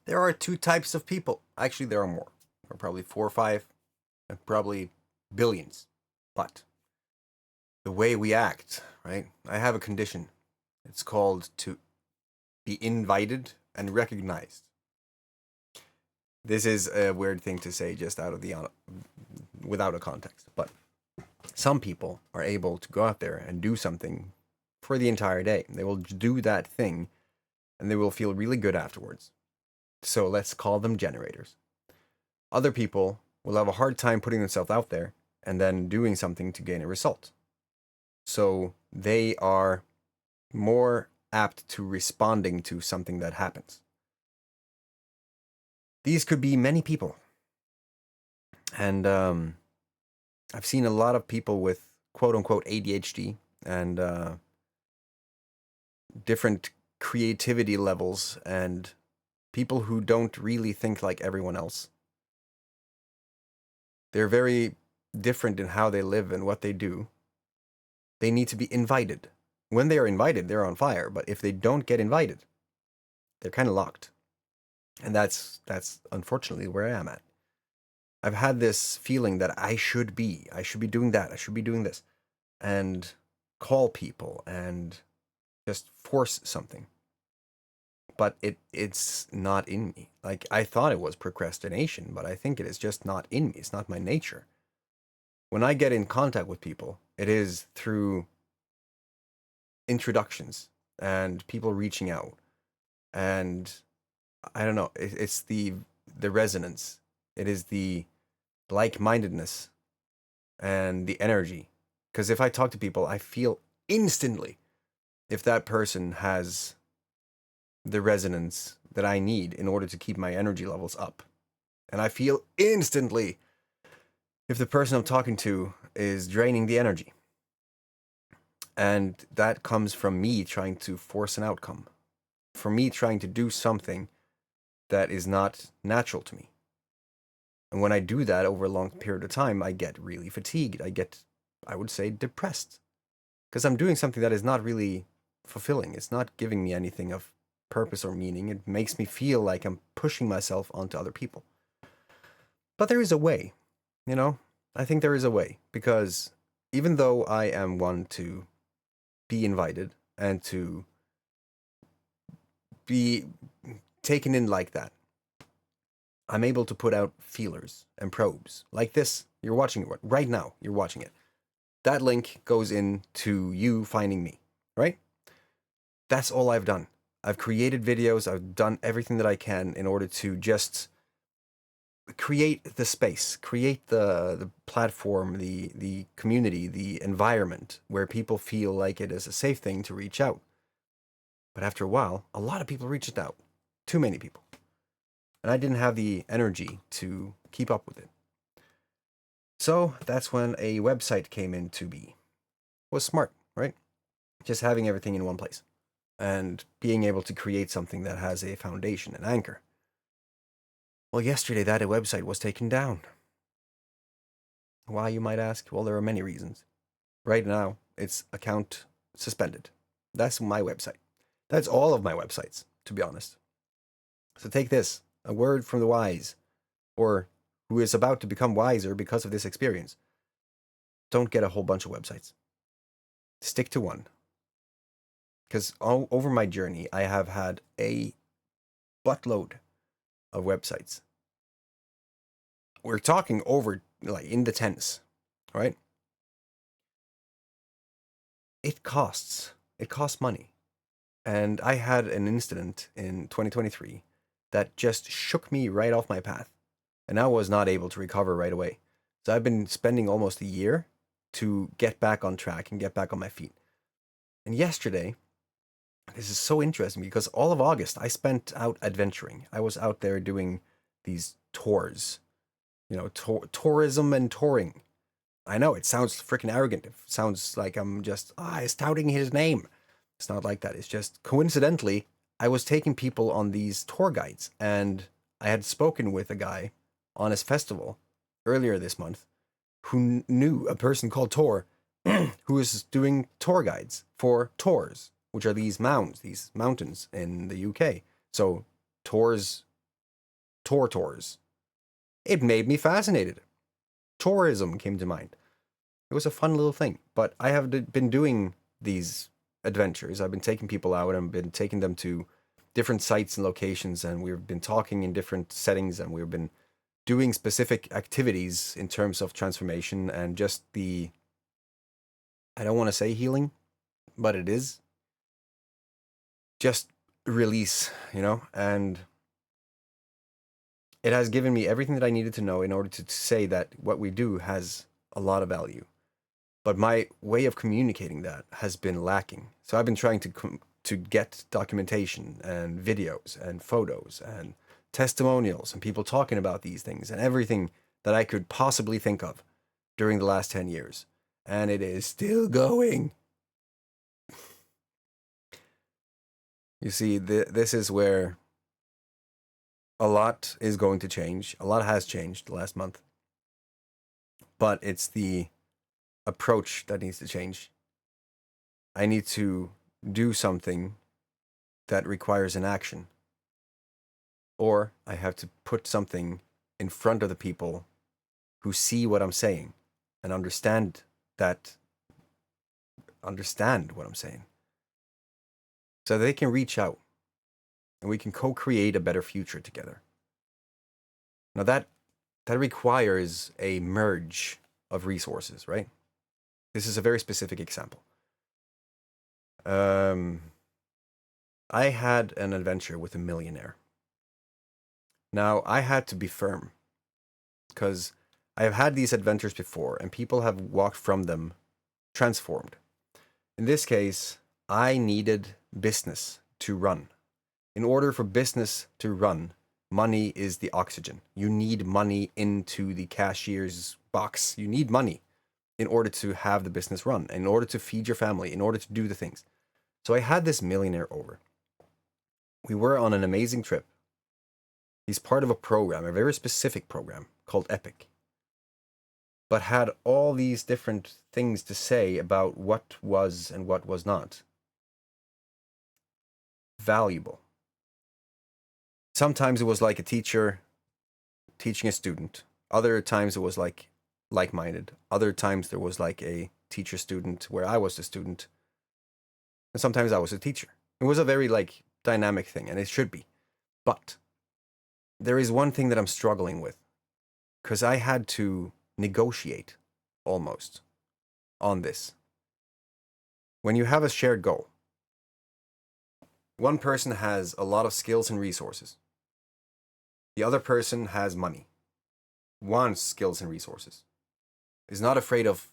There are two types of people. Actually, there are more. There are probably four or five, and probably billions. But the way we act, right? I have a condition. It's called to be invited and recognized. This is a weird thing to say just out of the without a context, but some people are able to go out there and do something for the entire day. They will do that thing and they will feel really good afterwards. So let's call them generators. Other people will have a hard time putting themselves out there and then doing something to gain a result. So they are more apt to responding to something that happens. These could be many people. And I've seen a lot of people with quote unquote ADHD and different creativity levels and people who don't really think like everyone else. They're very different in how they live and what they do. They need to be invited. When they are invited, they're on fire. But if they don't get invited, they're kind of locked. And that's unfortunately where I am at. I've had this feeling that I should be doing that, I should be doing this, and call people and just force something. But it's not in me. Like, I thought it was procrastination, but I think it is just not in me. It's not my nature. When I get in contact with people, it is through introductions and people reaching out, and I don't know, it's the resonance. It is the like-mindedness and the energy. Because if I talk to people, I feel instantly if that person has the resonance that I need in order to keep my energy levels up. And I feel instantly if the person I'm talking to is draining the energy. And that comes from me trying to force an outcome, for me trying to do something that is not natural to me. And when I do that over a long period of time, I get really fatigued. I would say, depressed. Because I'm doing something that is not really fulfilling. It's not giving me anything of purpose or meaning. It makes me feel like I'm pushing myself onto other people. But there is a way, you know? I think there is a way. Because even though I am one to be invited and to be taken in like that, I'm able to put out feelers and probes like this. You're watching it right now. You're watching it. That link goes into you finding me, right? That's all I've done. I've created videos. I've done everything that I can in order to just create the space, create the platform, the community, the environment where people feel like it is a safe thing to reach out. But after a while, a lot of people reached out. Too many people. And I didn't have the energy to keep up with it. So that's when a website came into be. It was smart, right? Just having everything in one place and being able to create something that has a foundation, an anchor. Well, yesterday that website was taken down. Why, you might ask? Well, there are many reasons. Right now, its account suspended. That's my website. That's all of my websites, to be honest. So take this, a word from the wise, or who is about to become wiser because of this experience. Don't get a whole bunch of websites. Stick to one. Because over my journey, I have had a buttload of websites. We're talking over, like, in the tens, right? It costs. It costs money. And I had an incident in 2023 that just shook me right off my path. And I was not able to recover right away. So I've been spending almost a year to get back on track and get back on my feet. And yesterday, this is so interesting because all of August I spent out adventuring. I was out there doing these tours, tourism and touring. I know it sounds freaking arrogant. It sounds like I'm just touting his name. It's not like that. It's just coincidentally, I was taking people on these tour guides, and I had spoken with a guy on his festival earlier this month who knew a person called Tor who was doing tour guides for tours, which are these mounds, these mountains in the UK. So tours tours. It made me fascinated. Tourism came to mind. It was a fun little thing. But I have been doing these adventures. I've been taking people out and been taking them to different sites and locations, and we've been talking in different settings, and we've been doing specific activities in terms of transformation and just the, I don't want to say healing, but it is just release, and it has given me everything that I needed to know in order to say that what we do has a lot of value. But my way of communicating that has been lacking. So I've been trying to get documentation and videos and photos and testimonials and people talking about these things and everything that I could possibly think of during the last 10 years. And it is still going. You see, this is where a lot is going to change. A lot has changed the last month. But it's the approach that needs to change. I need to do something that requires an action. Or I have to put something in front of the people who see what I'm saying and understand what I'm saying. So they can reach out and we can co-create a better future together. Now that requires a merge of resources, right? This is a very specific example. I had an adventure with a millionaire. Now, I had to be firm because I have had these adventures before and people have walked from them transformed. In this case, I needed business to run. In order for business to run, money is the oxygen. You need money into the cashier's box. You need money in order to have the business run, in order to feed your family, in order to do the things. So I had this millionaire over. We were on an amazing trip. He's part of a program, a very specific program called Epic, but had all these different things to say about what was and what was not valuable. Sometimes it was like a teacher teaching a student. Other times it was like-minded. Other times there was like a teacher-student where I was the student. And sometimes I was a teacher. It was a very dynamic thing, and it should be. But there is one thing that I'm struggling with, because I had to negotiate almost on this. When you have a shared goal, one person has a lot of skills and resources. The other person has money, wants skills and resources, is not afraid of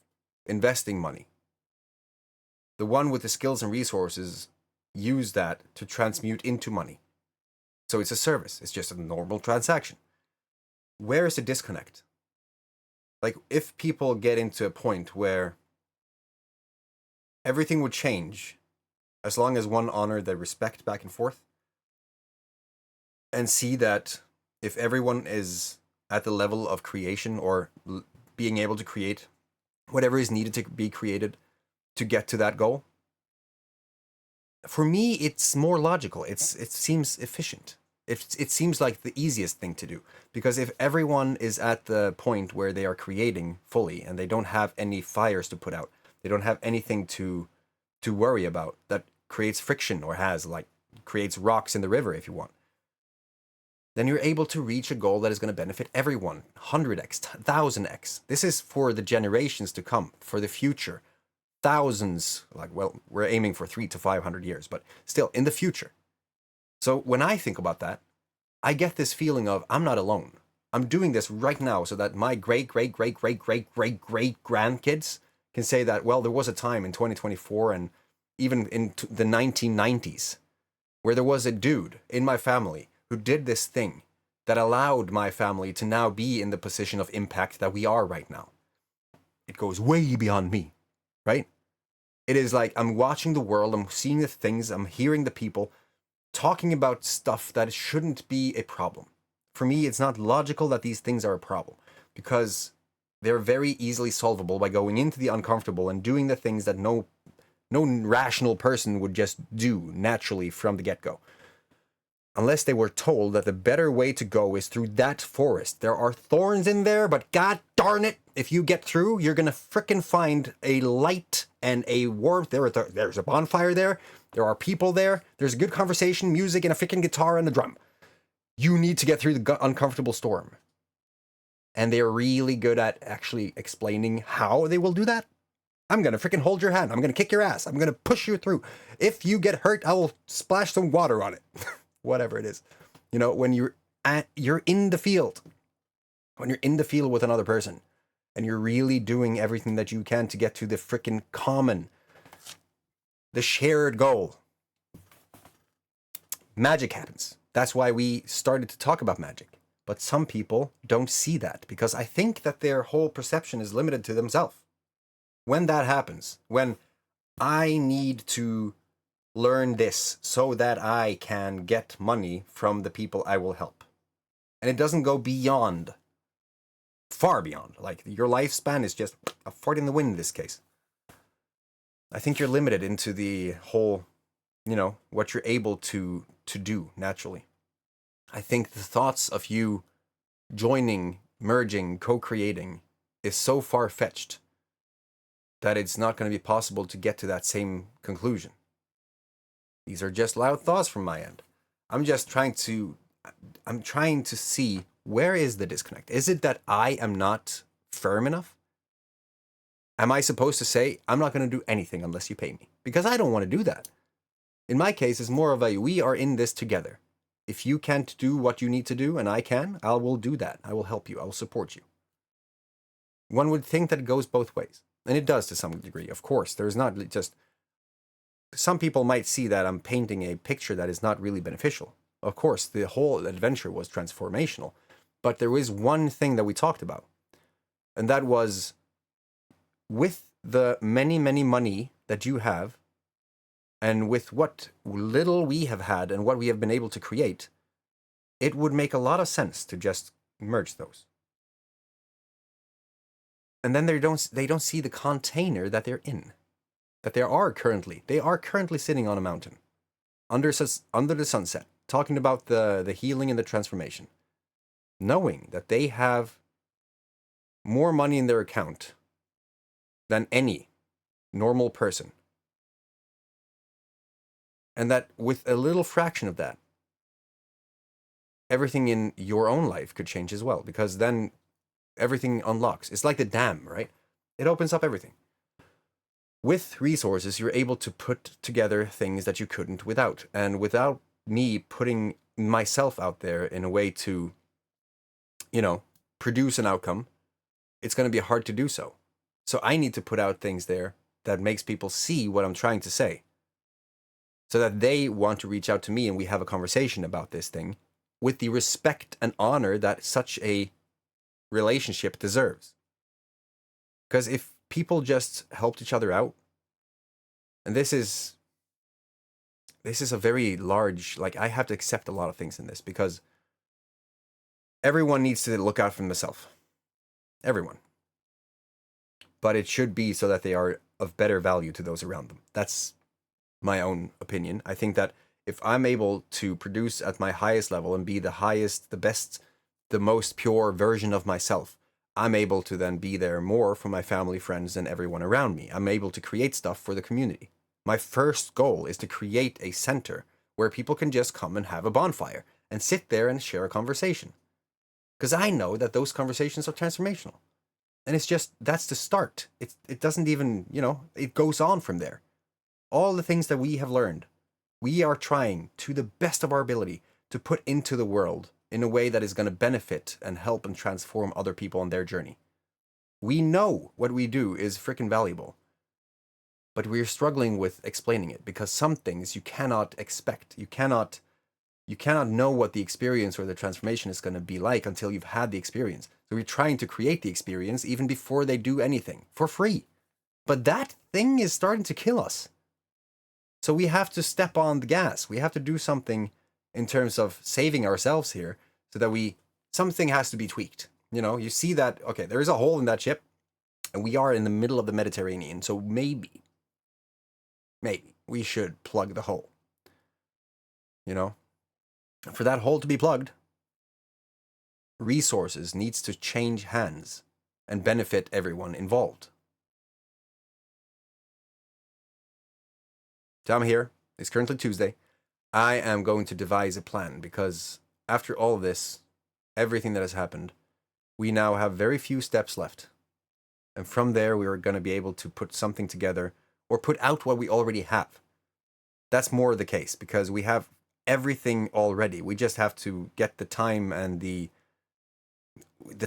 investing money. The one with the skills and resources use that to transmute into money. So it's a service. It's just a normal transaction. Where is the disconnect? If people get into a point where everything would change as long as one honored the respect back and forth and see that if everyone is at the level of creation or being able to create whatever is needed to be created to get to that goal, for me, it's more logical. It seems efficient. It seems like the easiest thing to do. Because if everyone is at the point where they are creating fully and they don't have any fires to put out, they don't have anything to worry about that creates friction or creates rocks in the river, if you want, then you're able to reach a goal that is going to benefit everyone 100x, 1000x. This is for the generations to come, for the future. Thousands, we're aiming for 300 to 500 years, but still in the future. So when I think about that, I get this feeling of I'm not alone. I'm doing this right now so that my great grandkids can say that, well, there was a time in 2024 and even in the 1990s where there was a dude in my family who did this thing that allowed my family to now be in the position of impact that we are right now. It goes way beyond me, right? It is like I'm watching the world, I'm seeing the things, I'm hearing the people talking about stuff that shouldn't be a problem. For me, it's not logical that these things are a problem because they're very easily solvable by going into the uncomfortable and doing the things that no rational person would just do naturally from the get-go. unless they were told that the better way to go is through that forest. There are thorns in there, but god darn it, if you get through, you're gonna frickin' find a light and a warmth. There's a bonfire there. There are people there. There's a good conversation, music, and a freaking guitar and a drum. You need to get through the uncomfortable storm. And they're really good at actually explaining how they will do that. I'm going to freaking hold your hand. I'm going to kick your ass. I'm going to push you through. If you get hurt, I will splash some water on it. Whatever it is. You know, when you're in the field, when you're in the field with another person, and you're really doing everything that you can to get to the freaking common, the shared goal, magic happens. That's why we started to talk about magic. But some people don't see that because I think that their whole perception is limited to themselves. When that happens, when I need to learn this so that I can get money from the people I will help, and it doesn't go beyond, far beyond, like your lifespan is just a fart in the wind in this case. I think you're limited into the whole, you know, what you're able to do naturally. I think the thoughts of you joining, merging, co-creating is so far-fetched that it's not going to be possible to get to that same conclusion. These are just loud thoughts from my end. I'm trying to see, where is the disconnect? Is it that I am not firm enough? Am I supposed to say, I'm not going to do anything unless you pay me? Because I don't want to do that. In my case, it's more of a, we are in this together. If you can't do what you need to do and I can, I will do that. I will help you. I will support you. One would think that it goes both ways. And it does to some degree, of course. There's not just... Some people might see that I'm painting a picture that is not really beneficial. Of course, the whole adventure was transformational. But there is one thing that we talked about. And that was, with the many, many money that you have, and with what little we have had and what we have been able to create, it would make a lot of sense to just merge those. And then they don't see the container that they're in, that they are currently sitting on a mountain, under the sunset, talking about the healing and the transformation, knowing that they have more money in their account than any normal person. And that with a little fraction of that, everything in your own life could change as well, because then everything unlocks. It's like the dam, right? It opens up everything. With resources, you're able to put together things that you couldn't without. And without me putting myself out there in a way to, you know, produce an outcome, it's going to be hard to do so. So I need to put out things there that makes people see what I'm trying to say, so that they want to reach out to me and we have a conversation about this thing with the respect and honor that such a relationship deserves. Because if people just helped each other out, and this is a very large, like, I have to accept a lot of things in this, because everyone needs to look out for themselves. Everyone. But it should be so that they are of better value to those around them. That's my own opinion. I think that if I'm able to produce at my highest level and be the highest, the best, the most pure version of myself, I'm able to then be there more for my family, friends, and everyone around me. I'm able to create stuff for the community. My first goal is to create a center where people can just come and have a bonfire and sit there and share a conversation. Because I know that those conversations are transformational. And it's just, that's the start. It doesn't even, you know, it goes on from there. All the things that we have learned, we are trying to the best of our ability to put into the world in a way that is going to benefit and help and transform other people on their journey. We know what we do is freaking valuable, but we're struggling with explaining it, because some things you cannot expect. You cannot know what the experience or the transformation is going to be like until you've had the experience. So we're trying to create the experience even before they do anything for free. But that thing is starting to kill us. So we have to step on the gas. We have to do something in terms of saving ourselves here, so that something has to be tweaked. You know, you see that, okay, there is a hole in that ship, and we are in the middle of the Mediterranean, so maybe we should plug the hole. You know? For that hole to be plugged, resources needs to change hands and benefit everyone involved. So I'm here. It's currently Tuesday. I am going to devise a plan because after all of this, everything that has happened, we now have very few steps left. And from there, we are going to be able to put something together or put out what we already have. That's more the case because we have everything already. We just have to get the time and the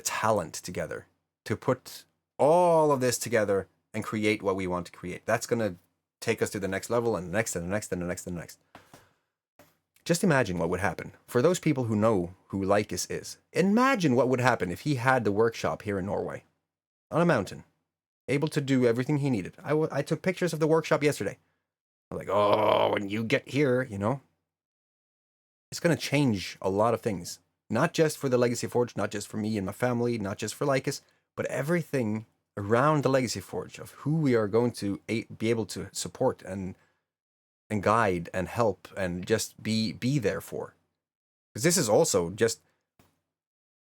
talent together to put all of this together and create what we want to create. That's going to take us to the next level and the next and the next and the next and the next. Just imagine what would happen. For those people who know who Lycus is, imagine what would happen if he had the workshop here in Norway, on a mountain, able to do everything he needed. I took pictures of the workshop yesterday. I'm like, oh, when you get here, you know, it's going to change a lot of things. Not just for the Legacy Forge, not just for me and my family, not just for Lycus, but everything around the Legacy Forge of who we are going to be able to support and guide and help and just be there for. Because this is also just,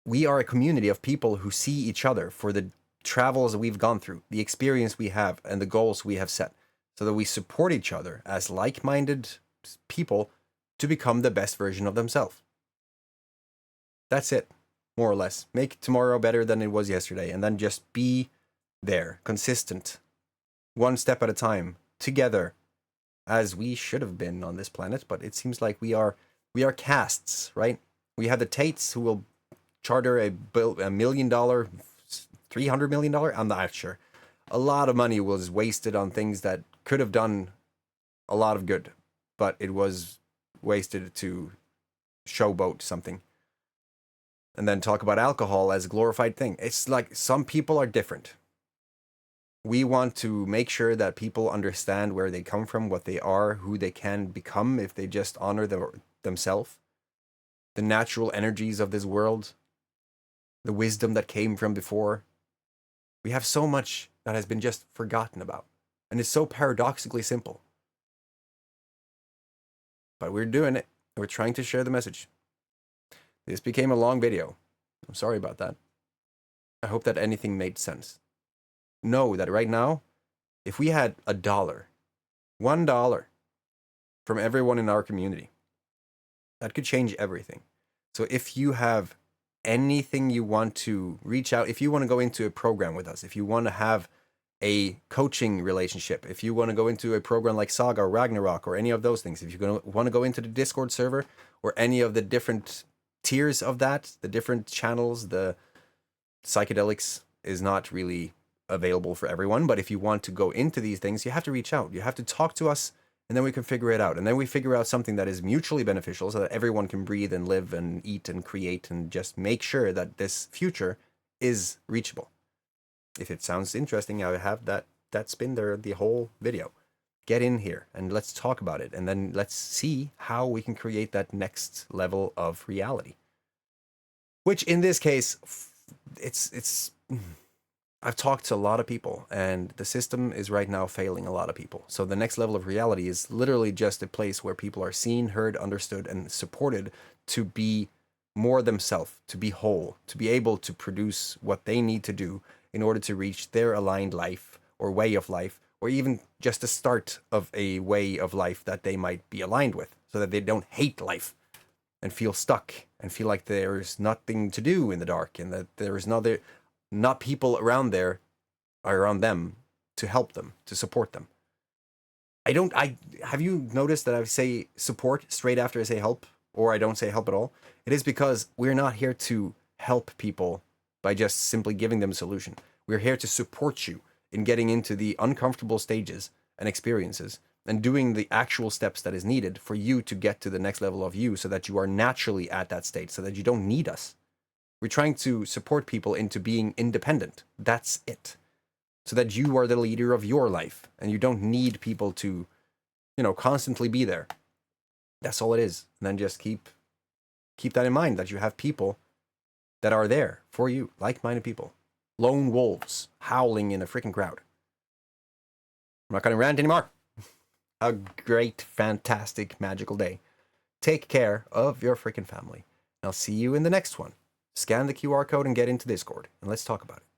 we are a community of people who see each other for the travels that we've gone through, the experience we have, and the goals we have set, so that we support each other as like-minded people to become the best version of themselves. That's it, more or less. Make tomorrow better than it was yesterday, and then just be there, consistent, one step at a time, together, as we should have been on this planet. But it seems like we are casts, right? We have the Tates who will charter $1 million, $300 million. I'm not sure. A lot of money was wasted on things that could have done a lot of good, but it was wasted to showboat something. And then talk about alcohol as a glorified thing. It's like some people are different. We want to make sure that people understand where they come from, what they are, who they can become if they just honor themselves. The natural energies of this world. The wisdom that came from before. We have so much that has been just forgotten about. And it's so paradoxically simple. But we're doing it. We're trying to share the message. This became a long video. I'm sorry about that. I hope that anything made sense. Know that right now, if we had $1 from everyone in our community, that could change everything. So if you have anything you want to reach out, if you want to go into a program with us, if you want to have a coaching relationship, if you want to go into a program like Saga or Ragnarok or any of those things, if you want to go into the Discord server or any of the different tiers of that, the different channels, the psychedelics is not really available for everyone. But if you want to go into these things, you have to reach out. You have to talk to us, and then we can figure it out. And then we figure out something that is mutually beneficial so that everyone can breathe and live and eat and create and just make sure that this future is reachable. If it sounds interesting, I have that spin there the whole video. Get in here and let's talk about it. And then let's see how we can create that next level of reality. Which in this case, it's I've talked to a lot of people, and the system is right now failing a lot of people. So the next level of reality is literally just a place where people are seen, heard, understood, and supported to be more themselves, to be whole, to be able to produce what they need to do in order to reach their aligned life or way of life, or even just the start of a way of life that they might be aligned with, so that they don't hate life and feel stuck and feel like there's nothing to do in the dark, and that there is not people around them to help them, to support them. Have you noticed that I say support straight after I say help, or I don't say help at all? It is because we're not here to help people by just simply giving them a solution. We're here to support you in getting into the uncomfortable stages and experiences and doing the actual steps that is needed for you to get to the next level of you, so that you are naturally at that state, so that you don't need us. We're trying to support people into being independent. That's it. So that you are the leader of your life and you don't need people to, constantly be there. That's all it is. And then just keep that in mind, that you have people that are there for you, like-minded people. Lone wolves howling in a freaking crowd. I'm not going to rant anymore. A great, fantastic, magical day. take care of your freaking family. And I'll see you in the next one. Scan the QR code and get into Discord, and let's talk about it.